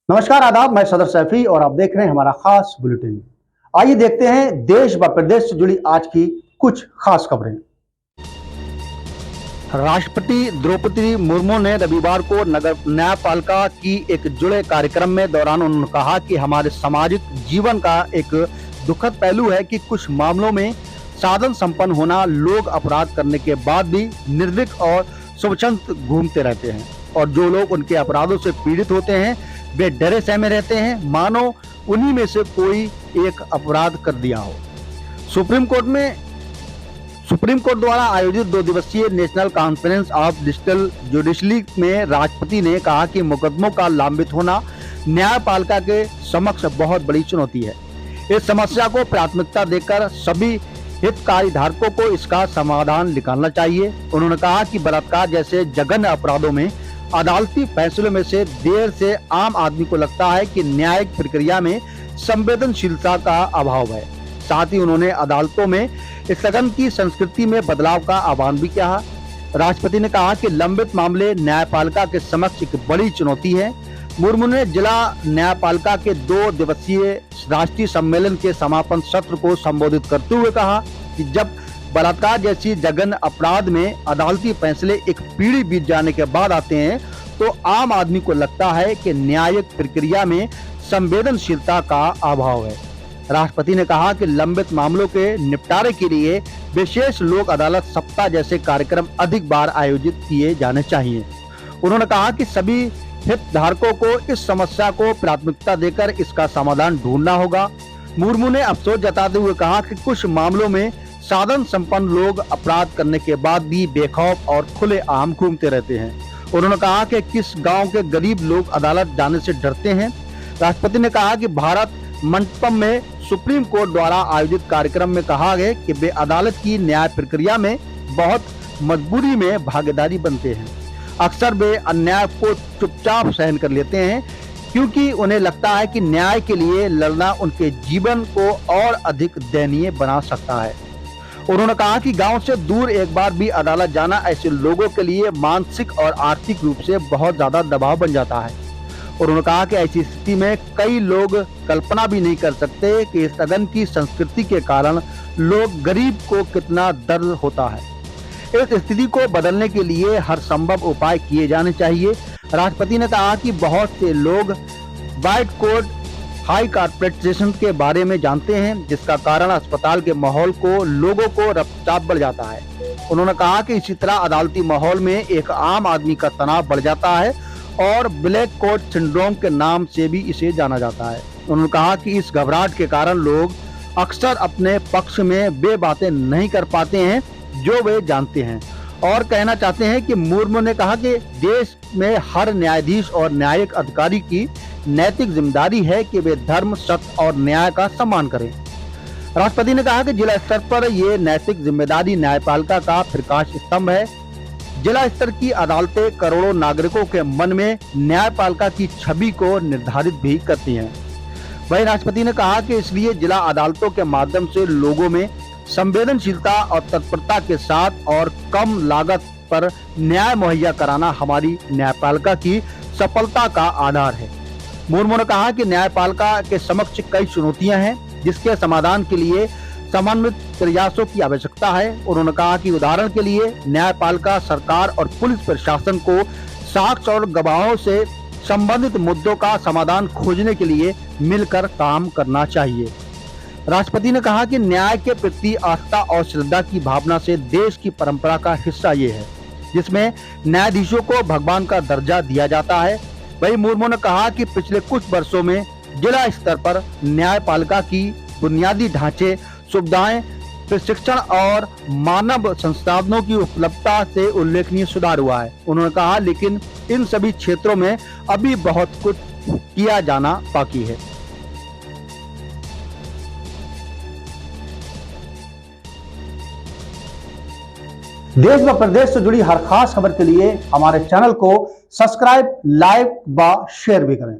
नमस्कार, आदाब। मैं सदर सैफी और आप देख रहे हैं हमारा खास बुलेटिन। आइए देखते हैं देश व प्रदेश से जुड़ी आज की कुछ खास खबरें। राष्ट्रपति द्रौपदी मुर्मू ने रविवार को नगर न्यायपालिका की एक जुड़े कार्यक्रम में दौरान उन्होंने कहा कि हमारे सामाजिक जीवन का एक दुखद पहलू है कि कुछ मामलों में साधन संपन्न होना लोग अपराध करने के बाद भी निर्भीक और स्वच्छंद घूमते रहते हैं, और जो लोग उनके अपराधों से पीड़ित होते हैं वे डरे सहमे रहते हैं, मानो उन्हीं में से कोई एक अपराध कर दिया हो। सुप्रीम कोर्ट द्वारा आयोजित 2 दिवसीय national conference of digital judiciary में राष्ट्रपति ने कहा कि मुकदमों का लंबित होना न्यायपालिका के समक्ष बहुत बड़ी चुनौती है। इस समस्या को प्राथमिकता देकर सभी हितकारी धारकों को इसका समाधान निकालना चाहिए। उन्होंने कहा कि बलात्कार जैसे जघन्य अपराधों में अदालती फैसलों में से देर से आम आदमी को लगता है कि न्यायिक प्रक्रिया में संवेदनशीलता का अभाव है। साथ ही उन्होंने अदालतों में स्थगन की संस्कृति में बदलाव का आह्वान भी किया। राष्ट्रपति ने कहा कि लंबित मामले न्यायपालिका के समक्ष एक बड़ी चुनौती है। मुर्मू ने जिला न्यायपालिका के 2 दिवसीय राष्ट्रीय सम्मेलन के समापन सत्र को संबोधित करते हुए कहा कि जब बलात्कार जैसी जघन्य अपराध में अदालती फैसले एक पीढ़ी बीत जाने के बाद आते हैं तो आम आदमी को लगता है कि न्यायिक प्रक्रिया में संवेदनशीलता का अभाव है। राष्ट्रपति ने कहा कि लंबित मामलों के निपटारे के लिए विशेष लोक अदालत सप्ताह जैसे कार्यक्रम अधिक बार आयोजित किए जाने चाहिए। उन्होंने कहा कि सभी हितधारकों को इस समस्या को प्राथमिकता देकर इसका समाधान ढूंढना होगा। मुर्मू ने अफसोस जताते हुए कहा कि कुछ मामलों में साधन संपन्न लोग अपराध करने के बाद भी बेखौफ और खुले आम घूमते रहते हैं। उन्होंने कहा कि किस गांव के गरीब लोग अदालत जाने से डरते हैं। राष्ट्रपति ने कहा कि भारत मंडपम में सुप्रीम कोर्ट द्वारा आयोजित कार्यक्रम में कहा गया कि वे अदालत की न्याय प्रक्रिया में बहुत मजबूरी में भागीदारी बनते हैं। अक्सर वे अन्याय को चुपचाप सहन कर लेते हैं क्योंकि उन्हें लगता है कि न्याय के लिए लड़ना उनके जीवन को और अधिक दयनीय बना सकता है। उन्होंने कहा कि गांव से दूर एक बार भी अदालत जाना ऐसे लोगों के लिए मानसिक और आर्थिक रूप से बहुत ज्यादा दबाव बन जाता है। उन्होंने कहा कि ऐसी स्थिति में कई लोग कल्पना भी नहीं कर सकते कि स्थगन की संस्कृति के कारण लोग गरीब को कितना दर्द होता है। इस स्थिति को बदलने के लिए हर संभव उपाय किए जाने चाहिए। राष्ट्रपति ने कहा कि बहुत से लोग व्हाइट कोट हाई कॉर्पोरेटाइजेशन के बारे में जानते हैं, जिसका कारण अस्पताल के माहौल को लोगों को रफ्तार बढ़ जाता है। उन्होंने कहा कि इसी तरह अदालती माहौल में एक आम आदमी का तनाव बढ़ जाता है और ब्लैक कोट सिंड्रोम के नाम से भी इसे जाना जाता है। उन्होंने कहा कि इस घबराहट के कारण लोग अक्सर अपने पक्ष में वे बातें नहीं कर पाते हैं जो वे जानते हैं, और कहना चाहते हैं कि मुर्मू ने कहा कि देश में हर न्यायाधीश और न्यायिक अधिकारी की नैतिक जिम्मेदारी है कि वे धर्म, सत्य और न्याय का सम्मान करें। राष्ट्रपति ने कहा कि जिला स्तर पर ये नैतिक जिम्मेदारी न्यायपालिका का प्रकाश स्तंभ है। जिला स्तर की अदालतें करोड़ों नागरिकों के मन में न्यायपालिका की छवि को निर्धारित भी करती हैं। वहीं राष्ट्रपति ने कहा कि इसलिए जिला अदालतों के माध्यम से लोगों में संवेदनशीलता और तत्परता के साथ और कम लागत पर न्याय मुहैया कराना हमारी न्यायपालिका की सफलता का आधार है। मुर्मू ने कहा कि न्यायपालिका के समक्ष कई चुनौतियां हैं जिसके समाधान के लिए समन्वित प्रयासों की आवश्यकता है। उन्होंने कहा कि उदाहरण के लिए न्यायपालिका, सरकार और पुलिस प्रशासन को साक्ष्य और गवाहों से संबंधित मुद्दों का समाधान खोजने के लिए मिलकर काम करना चाहिए। राष्ट्रपति ने कहा कि न्याय के प्रति आस्था और श्रद्धा की भावना से देश की परंपरा का हिस्सा ये है जिसमें न्यायाधीशों को भगवान का दर्जा दिया जाता है। वहीं मुर्मू ने कहा कि पिछले कुछ वर्षों में जिला स्तर पर न्यायपालिका की बुनियादी ढांचे, सुविधाएं, प्रशिक्षण और मानव संसाधनों की उपलब्धता से उल्लेखनीय सुधार हुआ है। उन्होंने कहा लेकिन इन सभी क्षेत्रों में अभी बहुत कुछ किया जाना बाकी है। देश व प्रदेश से जुड़ी हर खास खबर के लिए हमारे चैनल को सब्सक्राइब, लाइक व शेयर भी करें।